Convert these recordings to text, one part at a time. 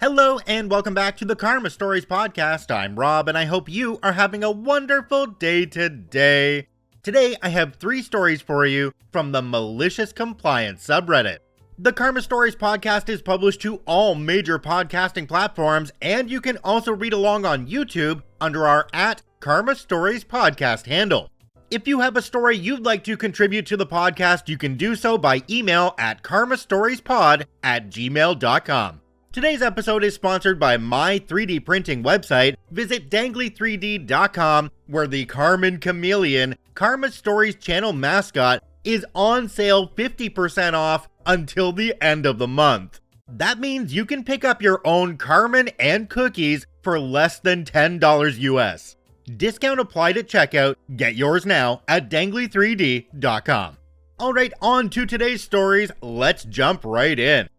Hello and welcome back to the Karma Stories podcast. I'm Rob and I hope you are having a wonderful day today. Today I have 3 stories for you from the Malicious Compliance subreddit. The Karma Stories podcast is published to all major podcasting platforms, and you can also read along on YouTube under our @Karma Stories podcast handle. If you have a story you'd like to contribute to the podcast, you can do so by email at karmastoriespod@gmail.com. Today's episode is sponsored by my 3D printing website. Visit dangly3d.com, where the Karmen Chameleon, Karma Stories channel mascot, is on sale 50% off until the end of the month. That means you can pick up your own Karmen and cookies for less than $10 US. Discount applied at checkout. Get yours now at dangly3d.com. Alright, on to today's stories. Let's jump right in.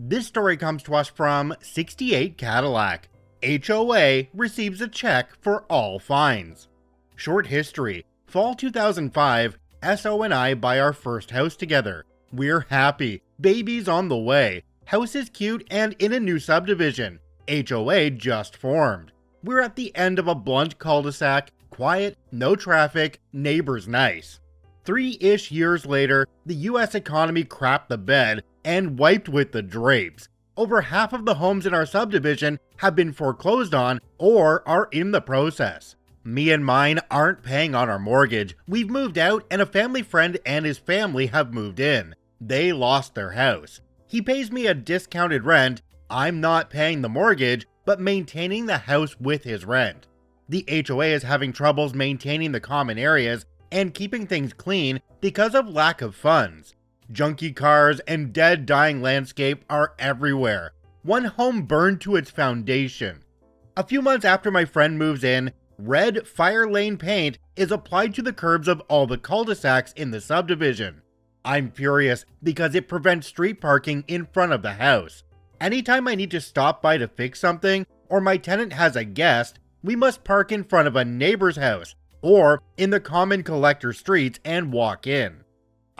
This story comes to us from 68 Cadillac. HOA receives a check for all fines. Short history. Fall 2005, SO and I buy our first house together. We're happy. Baby's on the way. House is cute and in a new subdivision. HOA just formed. We're at the end of a blunt cul-de-sac. Quiet, no traffic, neighbors nice. 3-ish years later, the US economy crapped the bed and wiped with the drapes. Over half of the homes in our subdivision have been foreclosed on or are in the process. Me and mine aren't paying on our mortgage. We've moved out and a family friend and his family have moved in. They lost their house. He pays me a discounted rent. I'm not paying the mortgage, but maintaining the house with his rent. The HOA is having troubles maintaining the common areas and keeping things clean because of lack of funds. Junky cars and dead dying landscape are everywhere. One home burned to its foundation. A few months after my friend moves in, red fire lane paint is applied to the curbs of all the cul-de-sacs in the subdivision. I'm furious because it prevents street parking in front of the house. Anytime I need to stop by to fix something, or my tenant has a guest, we must park in front of a neighbor's house, or in the common collector streets and walk in.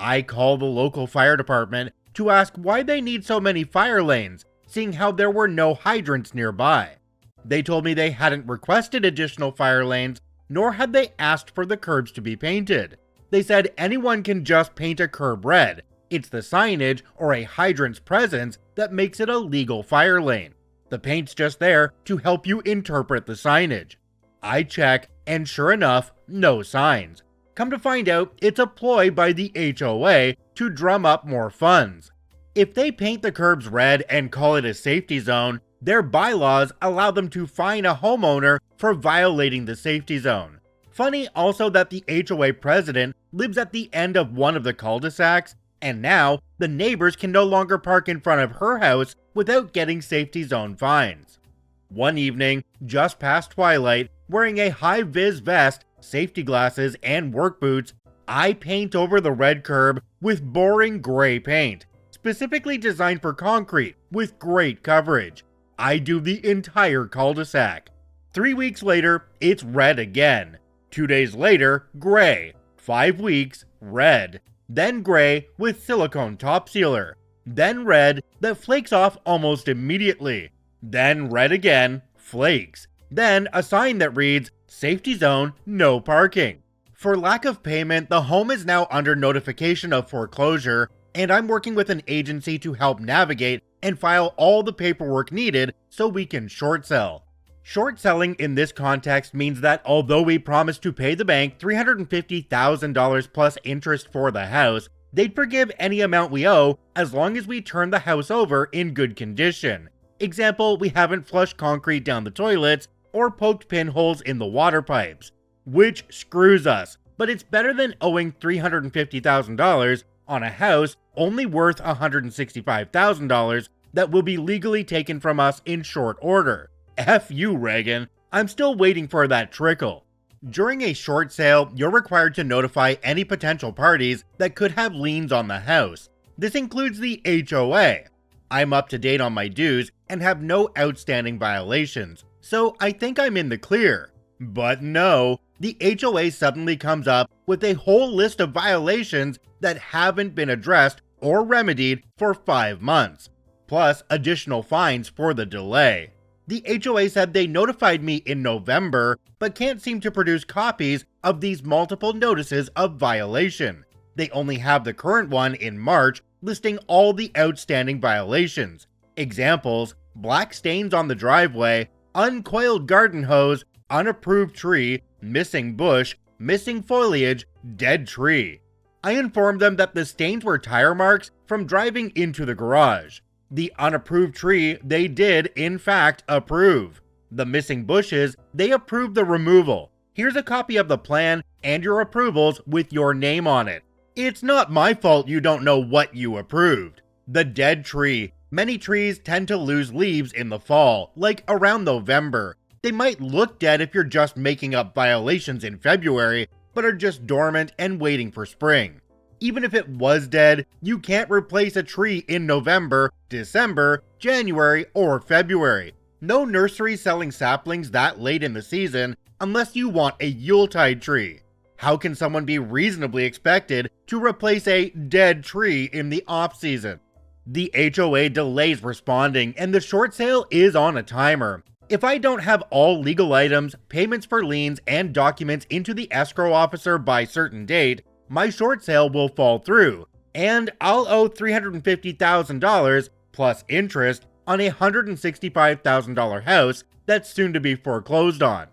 I call the local fire department to ask why they need so many fire lanes, seeing how there were no hydrants nearby. They told me they hadn't requested additional fire lanes, nor had they asked for the curbs to be painted. They said anyone can just paint a curb red. It's the signage or a hydrant's presence that makes it a legal fire lane. The paint's just there to help you interpret the signage. I check, and sure enough, no signs. Come to find out, it's a ploy by the HOA to drum up more funds. If they paint the curbs red and call it a safety zone, their bylaws allow them to fine a homeowner for violating the safety zone. Funny also that the HOA president lives at the end of one of the cul-de-sacs, and now the neighbors can no longer park in front of her house without getting safety zone fines. One evening, just past twilight, wearing a high-vis vest, safety glasses, and work boots, I paint over the red curb with boring gray paint, specifically designed for concrete with great coverage. I do the entire cul-de-sac. 3 weeks later, it's red again. 2 days later, gray. 5 weeks, red. Then gray with silicone top sealer. Then red that flakes off almost immediately. Then red again, flakes. Then a sign that reads, "Safety zone, no parking." For lack of payment, the home is now under notification of foreclosure, and I'm working with an agency to help navigate and file all the paperwork needed so we can short sell. Short selling in this context means that although we promise to pay the bank $350,000 plus interest for the house, they'd forgive any amount we owe as long as we turn the house over in good condition. Example, we haven't flushed concrete down the toilets or poked pinholes in the water pipes, which screws us, but it's better than owing $350,000 on a house only worth $165,000 that will be legally taken from us in short order. F you, Reagan. I'm still waiting for that trickle. During a short sale, you're required to notify any potential parties that could have liens on the house. This includes the HOA. I'm up to date on my dues and have no outstanding violations, so I think I'm in the clear. But no, the HOA suddenly comes up with a whole list of violations that haven't been addressed or remedied for 5 months. plus additional fines for the delay. The HOA said they notified me in November, but can't seem to produce copies of these multiple notices of violation. They only have the current one in March, listing all the outstanding violations. Examples: black stains on the driveway, uncoiled garden hose, unapproved tree, missing bush, missing foliage, dead tree. I informed them that the stains were tire marks from driving into the garage. The unapproved tree they did, in fact, approve. The missing bushes, they approved the removal. Here's a copy of the plan and your approvals with your name on it. It's not my fault you don't know what you approved. The dead tree. Many trees tend to lose leaves in the fall, like around November. They might look dead if you're just making up violations in February, but are just dormant and waiting for spring. Even if it was dead, you can't replace a tree in November, December, January, or February. No nursery selling saplings that late in the season unless you want a Yuletide tree. How can someone be reasonably expected to replace a dead tree in the off-season? The HOA delays responding, and the short sale is on a timer. If I don't have all legal items, payments for liens, and documents into the escrow officer by certain date, my short sale will fall through, and I'll owe $350,000 plus interest on a $165,000 house that's soon to be foreclosed on.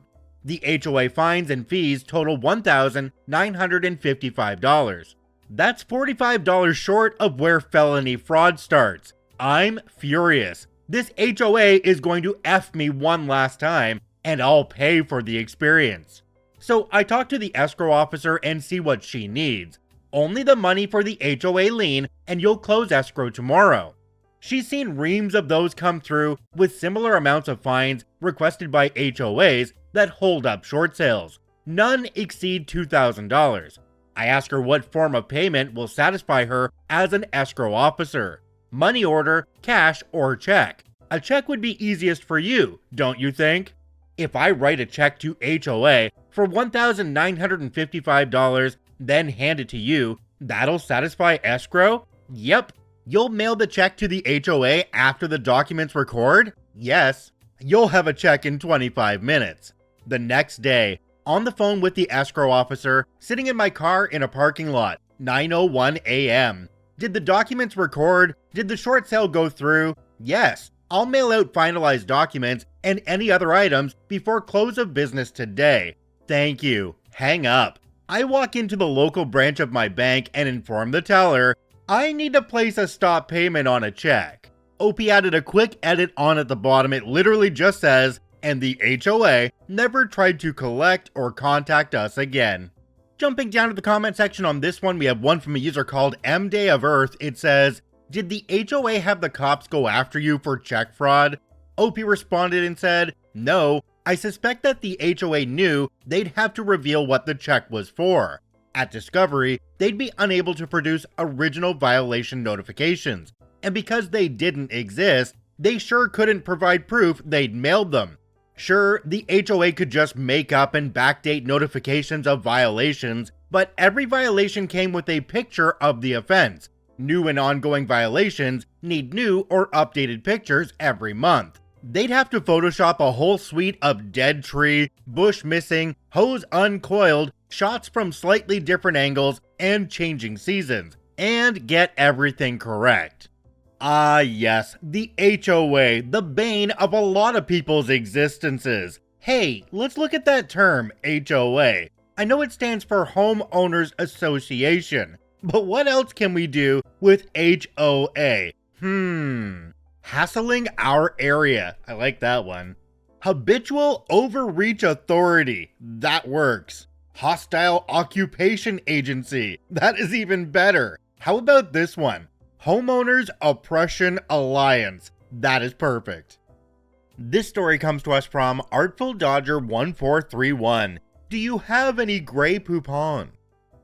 The HOA fines and fees total $1,955. That's $45 short of where felony fraud starts. I'm furious. This HOA is going to F me one last time, and I'll pay for the experience. So I talk to the escrow officer and see what she needs. Only the money for the HOA lien, and you'll close escrow tomorrow. She's seen reams of those come through with similar amounts of fines requested by HOAs that hold up short sales. None exceed $2,000. I ask her what form of payment will satisfy her as an escrow officer. Money order, cash, or check. A check would be easiest for you, don't you think? If I write a check to HOA for $1,955, then hand it to you, that'll satisfy escrow? Yep. You'll mail the check to the HOA after the documents record? Yes. You'll have a check in 25 minutes. The next day, on the phone with the escrow officer, sitting in my car in a parking lot, 9:01 a.m. Did the documents record? Did the short sale go through? Yes. I'll mail out finalized documents and any other items before close of business today. Thank you. Hang up. I walk into the local branch of my bank and inform the teller, I need to place a stop payment on a check. OP added a quick edit on at the bottom. It literally just says, and the HOA never tried to collect or contact us again. Jumping down to the comment section on this one, we have one from a user called M Day of Earth. It says, did the HOA have the cops go after you for check fraud? OP responded and said, no, I suspect that the HOA knew they'd have to reveal what the check was for. At discovery, they'd be unable to produce original violation notifications, and because they didn't exist, they sure couldn't provide proof they'd mailed them. Sure, the HOA could just make up and backdate notifications of violations, but every violation came with a picture of the offense. New and ongoing violations need new or updated pictures every month. They'd have to Photoshop a whole suite of dead tree, bush missing, hose uncoiled, shots from slightly different angles, and changing seasons, and get everything correct. Ah yes, the HOA, the bane of a lot of people's existences. Hey, let's look at that term, HOA. I know it stands for Homeowners Association, but what else can we do with HOA? Hassling our area. I like that one. Habitual Overreach Authority. That works. Hostile Occupation Agency. That is even better. How about this one? Homeowners Oppression Alliance. That is perfect. This story comes to us from Artful Dodger 1431. Do you have any gray Poupon?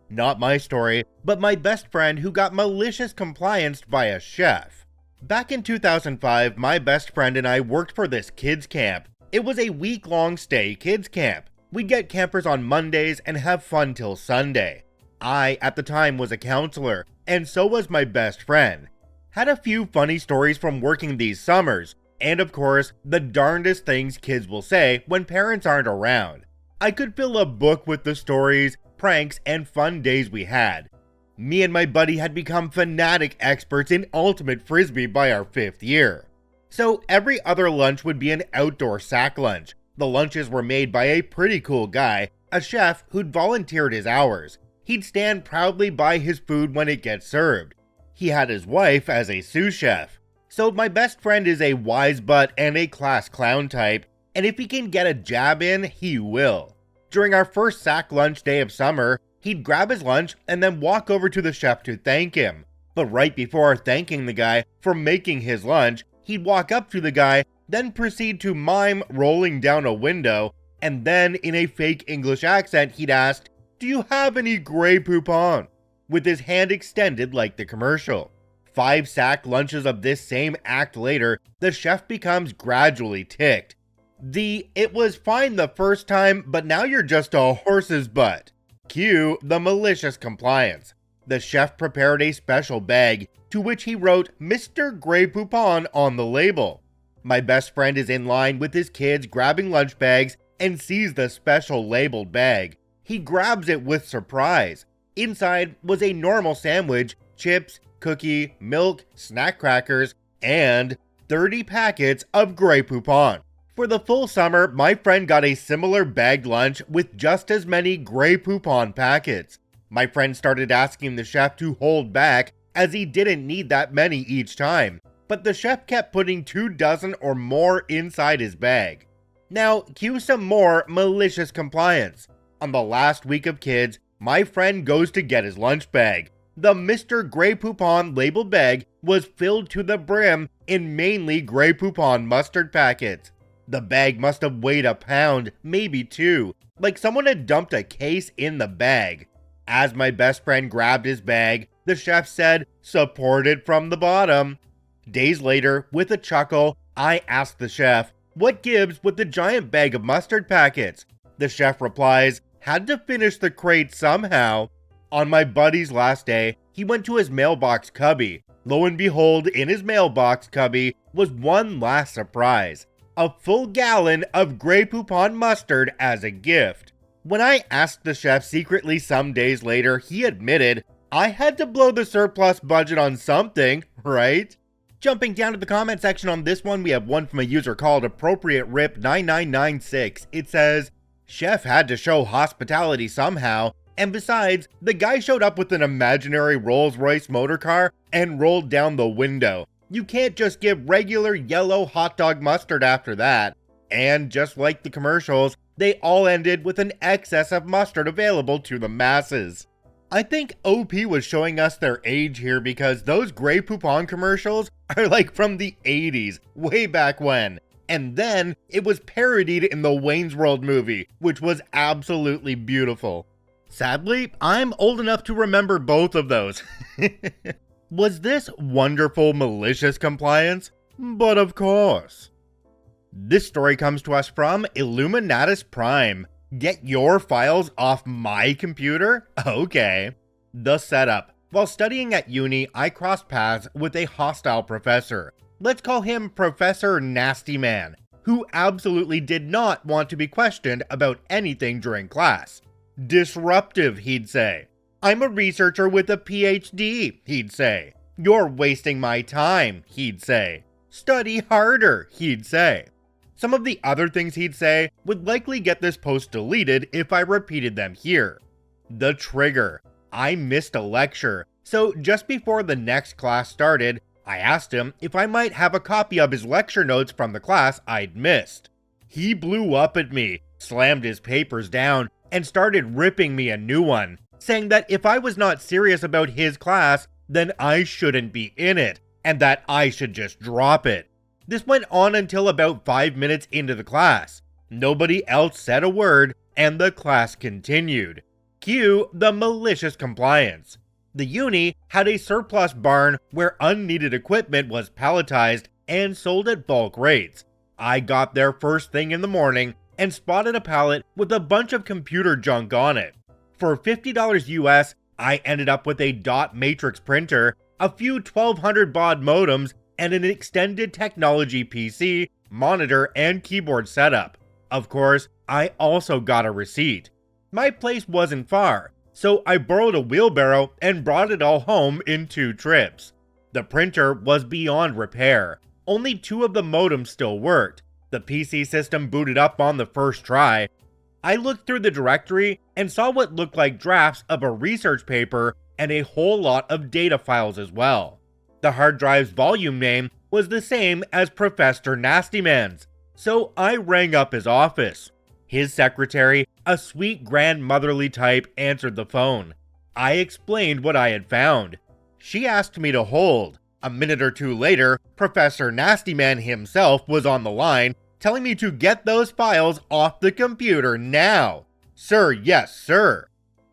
Not my story, but my best friend who got malicious compliance by a chef. Back in 2005, my best friend and I worked for this kids camp. It was a week-long stay kids camp. We'd get campers on Mondays and have fun till Sunday. I, at the time, was a counselor, and so was my best friend. Had a few funny stories from working these summers, and of course, the darndest things kids will say when parents aren't around. I could fill a book with the stories, pranks, and fun days we had. Me and my buddy had become fanatic experts in ultimate frisbee by our 5th year. So every other lunch would be an outdoor sack lunch. The lunches were made by a pretty cool guy, a chef who'd volunteered his hours. He'd stand proudly by his food when it gets served. He had his wife as a sous chef. So my best friend is a wise butt and a class clown type, and if he can get a jab in, he will. During our first sack lunch day of summer, he'd grab his lunch and then walk over to the chef to thank him. But right before thanking the guy for making his lunch, he'd walk up to the guy, then proceed to mime rolling down a window, and then in a fake English accent he'd ask, "Do you have any Grey Poupon?" with his hand extended like the commercial. 5 sack lunches of this same act later, the chef becomes gradually ticked. It was fine the first time, but now you're just a horse's butt. Cue the malicious compliance. The chef prepared a special bag, to which he wrote Mr. Grey Poupon on the label. My best friend is in line with his kids grabbing lunch bags and sees the special labeled bag. He grabs it with surprise. Inside was a normal sandwich, chips, cookie, milk, snack crackers, and 30 packets of Grey Poupon. For the full summer, my friend got a similar bagged lunch with just as many Grey Poupon packets. My friend started asking the chef to hold back, as he didn't need that many each time, but the chef kept putting 24 or more inside his bag. Now, cue some more malicious compliance. On the last week of kids, my friend goes to get his lunch bag. The Mr. Grey Poupon labeled bag was filled to the brim in mainly Grey Poupon mustard packets. The bag must have weighed a pound, maybe 2, like someone had dumped a case in the bag. As my best friend grabbed his bag, the chef said, "Support it from the bottom." Days later, with a chuckle, I asked the chef, "What gives with the giant bag of mustard packets?" The chef replies, "Had to finish the crate somehow." On my buddy's last day, he went to his mailbox cubby. Lo and behold, in his mailbox cubby was one last surprise. A full gallon of Grey Poupon mustard as a gift. When I asked the chef secretly some days later, he admitted, "I had to blow the surplus budget on something, right?" Jumping down to the comment section on this one, we have one from a user called AppropriateRip9996. It says, "Chef had to show hospitality somehow, and besides, the guy showed up with an imaginary Rolls-Royce motor car and rolled down the window. You can't just give regular yellow hot dog mustard after that." And just like the commercials, they all ended with an excess of mustard available to the masses. I think OP was showing us their age here because those Grey Poupon commercials are like from the 80s, way back when. And then it was parodied in the Wayne's World movie, which was absolutely beautiful. Sadly, I'm old enough to remember both of those. Was this wonderful malicious compliance? But of course. This story comes to us from Illuminatus Prime. Get your files off my computer? Okay. The setup. While studying at uni, I crossed paths with a hostile professor. Let's call him Professor Nasty Man, who absolutely did not want to be questioned about anything during class. Disruptive, he'd say. "I'm a researcher with a PhD, he'd say. "You're wasting my time," he'd say. "Study harder," he'd say. Some of the other things he'd say would likely get this post deleted if I repeated them here. The trigger. I missed a lecture, so just before the next class started, I asked him if I might have a copy of his lecture notes from the class I'd missed. He blew up at me, slammed his papers down, and started ripping me a new one, saying that if I was not serious about his class, then I shouldn't be in it, and that I should just drop it. This went on until about 5 minutes into the class. Nobody else said a word, and the class continued. Cue the malicious compliance. The uni had a surplus barn where unneeded equipment was palletized and sold at bulk rates. I got there first thing in the morning and spotted a pallet with a bunch of computer junk on it. For $50 US, I ended up with a dot matrix printer, a few 1200 baud modems, and an extended technology PC, monitor, and keyboard setup. Of course, I also got a receipt. My place wasn't far, so I borrowed a wheelbarrow and brought it all home in 2 trips. The printer was beyond repair. Only 2 of the modems still worked. The PC system booted up on the first try. I looked through the directory and saw what looked like drafts of a research paper and a whole lot of data files as well. The hard drive's volume name was the same as Professor Nastyman's, so I rang up his office. His secretary, a sweet grandmotherly type, answered the phone. I explained what I had found. She asked me to hold. A minute or 2 later, Professor Nastyman himself was on the line, telling me to get those files off the computer now. Sir, yes, sir.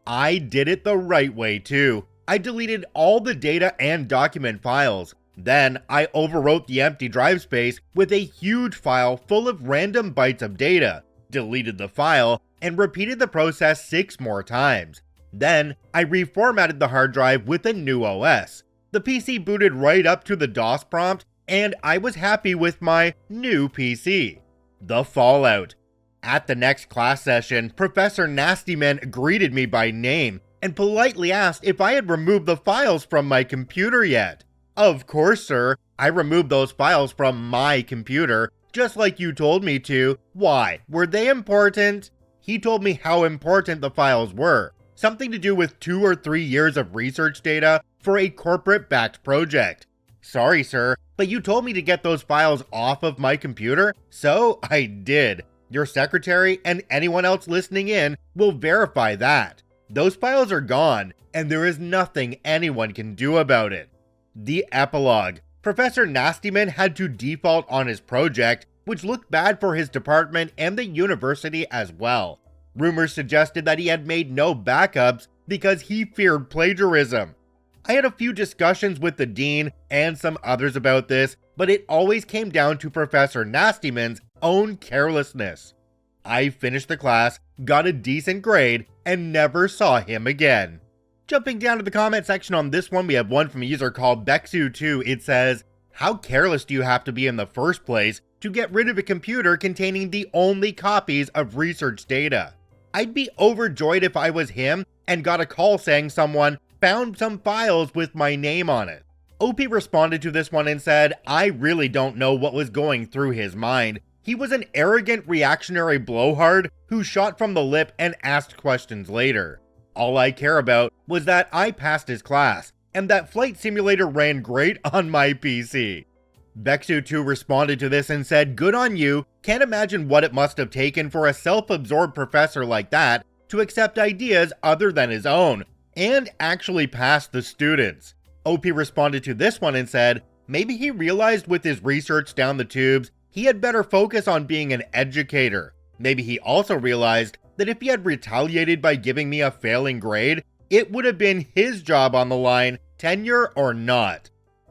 I did it the right way too. I deleted all the data and document files. Then I overwrote the empty drive space with a huge file full of random bytes of data, deleted the file, and repeated the process 6 more times. Then I reformatted the hard drive with a new OS. The PC booted right up to the DOS prompt, and I was happy with my new PC. The fallout. At the next class session, Professor Nastyman greeted me by name and politely asked if I had removed the files from my computer yet. Of course, sir. I removed those files from my computer, just like you told me to. Why? Were they important? He told me how important the files were. Something to do with 2 or 3 years of research data for a corporate-backed project. Sorry, sir, but you told me to get those files off of my computer, so I did. Your secretary and anyone else listening in will verify that. Those files are gone, and there is nothing anyone can do about it. The epilogue. Professor Nastyman had to default on his project, which looked bad for his department and the university as well. Rumors suggested that he had made no backups because he feared plagiarism. I had a few discussions with the dean and some others about this, but it always came down to Professor Nastyman's own carelessness. I finished the class, got a decent grade, and never saw him again. Jumping down to the comment section on this one, we have one from a user called Bexu2. It says, "How careless do you have to be in the first place to get rid of a computer containing the only copies of research data? I'd be overjoyed if I was him and got a call saying someone found some files with my name on it." OP responded to this one and said, "I really don't know what was going through his mind. He was an arrogant reactionary blowhard who shot from the lip and asked questions later. All I care about was that I passed his class, and that Flight Simulator ran great on my PC." Bexu2 responded to this and said, "Good on you. Can't imagine what it must have taken for a self-absorbed professor like that to accept ideas other than his own, and actually pass the students." OP responded to this one and said, "Maybe he realized with his research down the tubes, he had better focus on being an educator. Maybe he also realized that if he had retaliated by giving me a failing grade, it would have been his job on the line, tenure or not."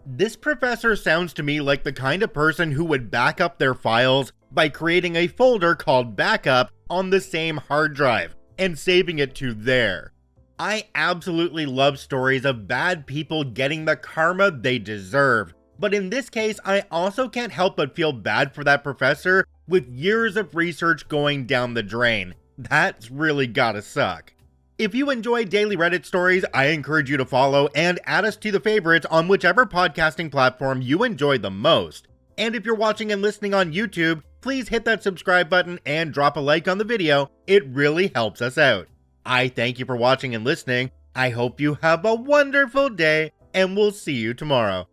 This professor sounds to me like the kind of person who would back up their files by creating a folder called backup on the same hard drive and saving it to there. I absolutely love stories of bad people getting the karma they deserve, but in this case, I also can't help but feel bad for that professor with years of research going down the drain. That's really gotta suck. If you enjoy daily Reddit stories, I encourage you to follow and add us to the favorites on whichever podcasting platform you enjoy the most. And if you're watching and listening on YouTube, please hit that subscribe button and drop a like on the video. It really helps us out. I thank you for watching and listening. I hope you have a wonderful day, and we'll see you tomorrow.